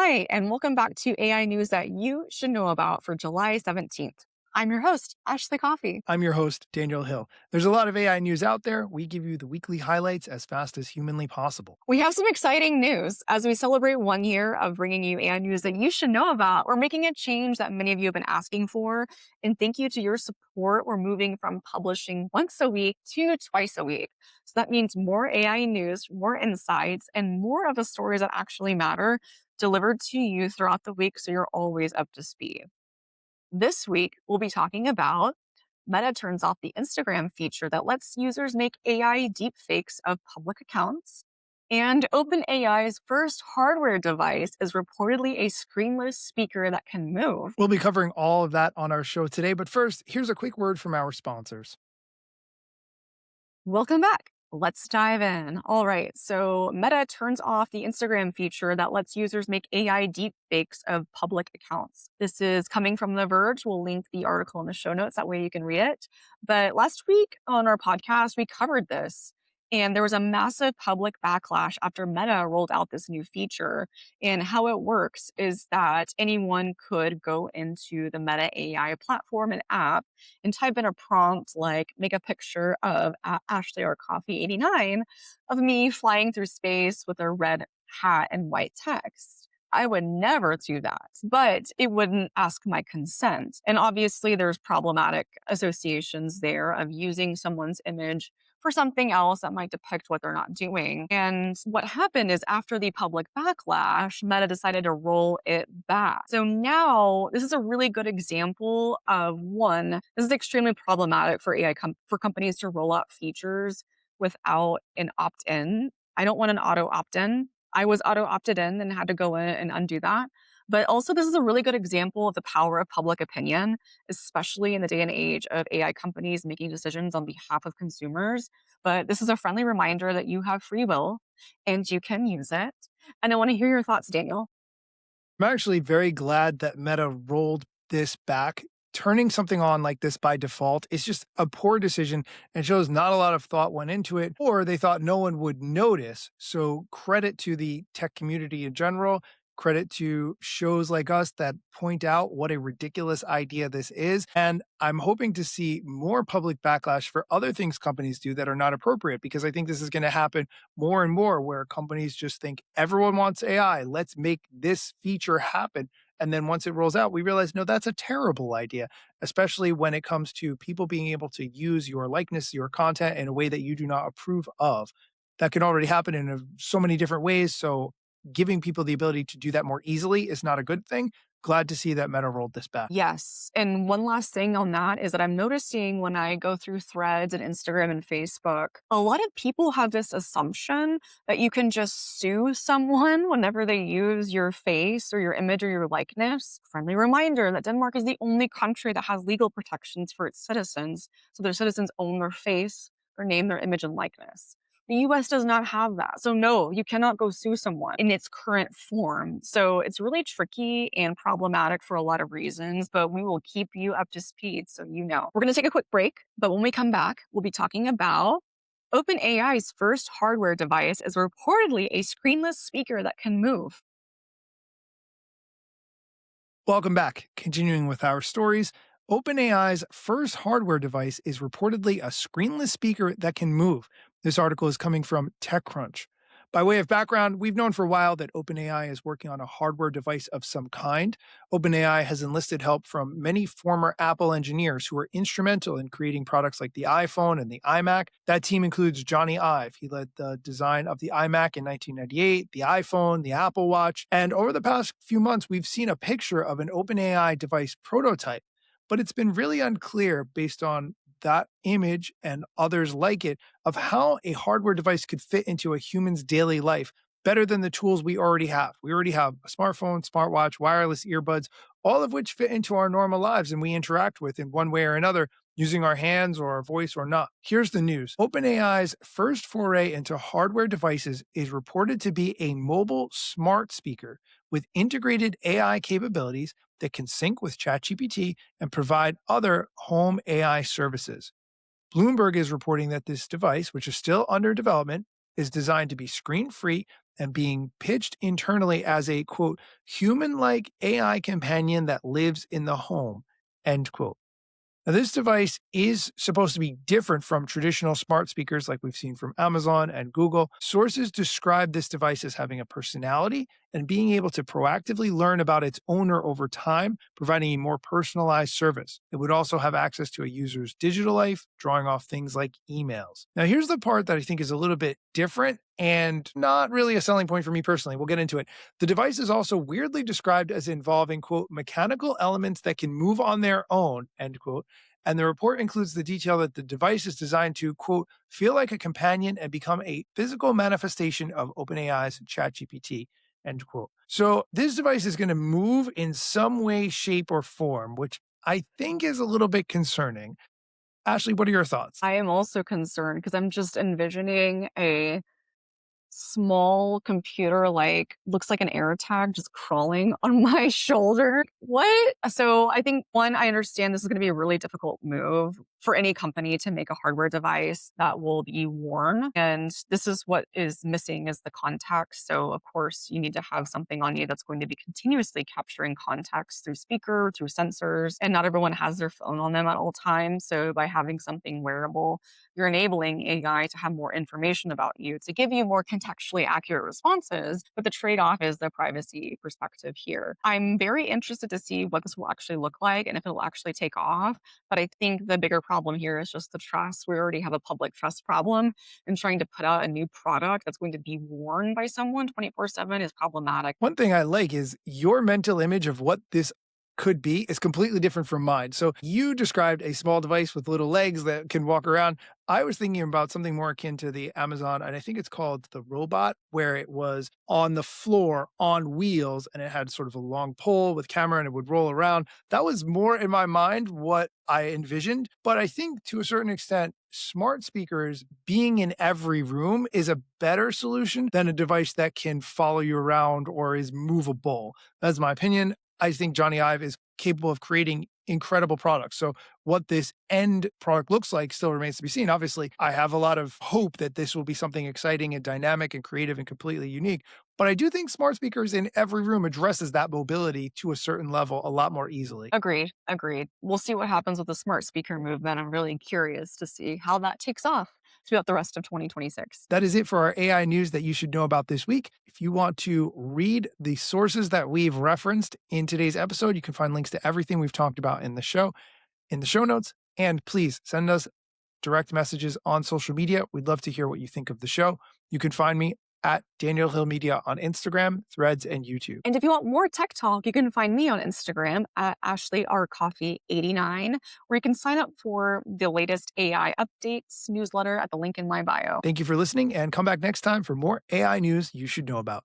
Hi, and welcome back to AI news that you should know about for July 17th. I'm your host, Ashley Coffey. I'm your host, Daniel Hill. There's a lot of AI news out there. We give you the weekly highlights as fast as humanly possible. We have some exciting news. As we celebrate 1 year of bringing you AI news that you should know about, we're making a change that many of you have been asking for. And thank you to your support, we're moving from publishing once a week to twice a week. So that means more AI news, more insights, and more of the stories that actually matter delivered to you throughout the week so you're always up to speed. This week, we'll be talking about Meta turns off the Instagram feature that lets users make AI deepfakes of public accounts. And OpenAI's first hardware device is reportedly a screenless speaker that can move. We'll be covering all of that on our show today. But first, here's a quick word from our sponsors. Welcome back. Let's dive in. All right. So Meta turns off the Instagram feature that lets users make AI deepfakes of public accounts. This is coming from The Verge. We'll link the article in the show notes. That way you can read it. But last week on our podcast, we covered this. And there was a massive public backlash after Meta rolled out this new feature. And how it works is that anyone could go into the Meta AI platform and app and type in a prompt like make a picture of Ashley or Coffee 89 of me flying through space with a red hat and white text. I would never do that, but it wouldn't ask my consent. And obviously, there's problematic associations there of using someone's image for something else that might depict what they're not doing. And what happened is after the public backlash, Meta decided to roll it back. So now this is a really good example of one, this is extremely problematic for for companies to roll out features without an opt-in. I don't want an auto opt-in. I was auto opted in and had to go in and undo that. But also, this is a really good example of the power of public opinion, especially in the day and age of AI companies making decisions on behalf of consumers. But this is a friendly reminder that you have free will and you can use it. And I want to hear your thoughts, Daniel. I'm actually very glad that Meta rolled this back. Turning something on like this by default is just a poor decision and shows not a lot of thought went into it, or they thought no one would notice. So, credit to the tech community in general. Credit to shows like us that point out what a ridiculous idea this is. And I'm hoping to see more public backlash for other things companies do that are not appropriate, because I think this is going to happen more and more where companies just think everyone wants AI. Let's make this feature happen. And then once it rolls out, we realize, no, that's a terrible idea, especially when it comes to people being able to use your likeness, your content in a way that you do not approve of. That can already happen in so many different ways. So giving people the ability to do that more easily is not a good thing. Glad to see that Meta rolled this back. Yes. And one last thing on that is that I'm noticing when I go through threads and Instagram and Facebook, a lot of people have this assumption that you can just sue someone whenever they use your face or your image or your likeness. Friendly reminder that Denmark is the only country that has legal protections for its citizens. So their citizens own their face, their name, their image, and likeness. The US does not have that. So no, you cannot go sue someone in its current form. So it's really tricky and problematic for a lot of reasons, but we will keep you up to speed so you know. We're going to take a quick break, but when we come back, we'll be talking about OpenAI's first hardware device is reportedly a screenless speaker that can move. Welcome back. Continuing with our stories, OpenAI's first hardware device is reportedly a screenless speaker that can move. This article is coming from TechCrunch. By way of background, we've known for a while that OpenAI is working on a hardware device of some kind. OpenAI has enlisted help from many former Apple engineers who were instrumental in creating products like the iPhone and the iMac. That team includes Jony Ive. He led the design of the iMac in 1998, the iPhone, the Apple Watch. And over the past few months, we've seen a picture of an OpenAI device prototype. But it's been really unclear based on that image and others like it of how a hardware device could fit into a human's daily life better than the tools we already have. We already have a smartphone, smartwatch, wireless earbuds, all of which fit into our normal lives and we interact with in one way or another using our hands or our voice or not. Here's the news. OpenAI's first foray into hardware devices is reported to be a mobile smart speaker with integrated AI capabilities that can sync with ChatGPT and provide other home AI services. Bloomberg is reporting that this device, which is still under development, is designed to be screen-free and being pitched internally as a quote, human-like AI companion that lives in the home, end quote. Now, this device is supposed to be different from traditional smart speakers like we've seen from Amazon and Google. Sources describe this device as having a personality and being able to proactively learn about its owner over time, providing a more personalized service. It would also have access to a user's digital life, drawing off things like emails. Now, here's the part that I think is a little bit different and not really a selling point for me personally. We'll get into it. The device is also weirdly described as involving, quote, mechanical elements that can move on their own, end quote. And the report includes the detail that the device is designed to, quote, feel like a companion and become a physical manifestation of OpenAI's ChatGPT, end quote. So this device is going to move in some way, shape, or form, which I think is a little bit concerning. Ashley, what are your thoughts? I am also concerned because I'm just envisioning a small computer, like, looks like an air tag just crawling on my shoulder. What? So I think, one, I understand this is going to be a really difficult move for any company to make a hardware device that will be worn. And this is what is missing is the context. So of course you need to have something on you that's going to be continuously capturing context through speaker, through sensors. And not everyone has their phone on them at all times. So by having something wearable, you're enabling AI to have more information about you, to give you more contextually accurate responses. But the trade off is the privacy perspective here. I'm very interested to see what this will actually look like and if it'll actually take off. But I think the bigger problem here is just the trust. We already have a public trust problem, and trying to put out a new product that's going to be worn by someone 24/7 is problematic. One thing I like is your mental image of what this could be is completely different from mine. So you described a small device with little legs that can walk around. I was thinking about something more akin to the Amazon, and I think it's called the robot, where it was on the floor on wheels and it had sort of a long pole with camera and it would roll around. That was more in my mind what I envisioned. But I think to a certain extent, smart speakers being in every room is a better solution than a device that can follow you around or is movable. That's my opinion. I think Jony Ive is capable of creating incredible products. So what this end product looks like still remains to be seen. Obviously, I have a lot of hope that this will be something exciting and dynamic and creative and completely unique. But I do think smart speakers in every room addresses that mobility to a certain level a lot more easily. Agreed. Agreed. We'll see what happens with the smart speaker movement. I'm really curious to see how that takes off throughout the rest of 2026. That is it for our AI news that you should know about this week. If you want to read the sources that we've referenced in today's episode, you can find links to everything we've talked about in the show notes. And please send us direct messages on social media. We'd love to hear what you think of the show. You can find me at Daniel Hill Media on Instagram, Threads, and YouTube. And if you want more tech talk, you can find me on Instagram at AshleyRCoffee89, where you can sign up for the latest AI updates newsletter at the link in my bio. Thank you for listening and come back next time for more AI news you should know about.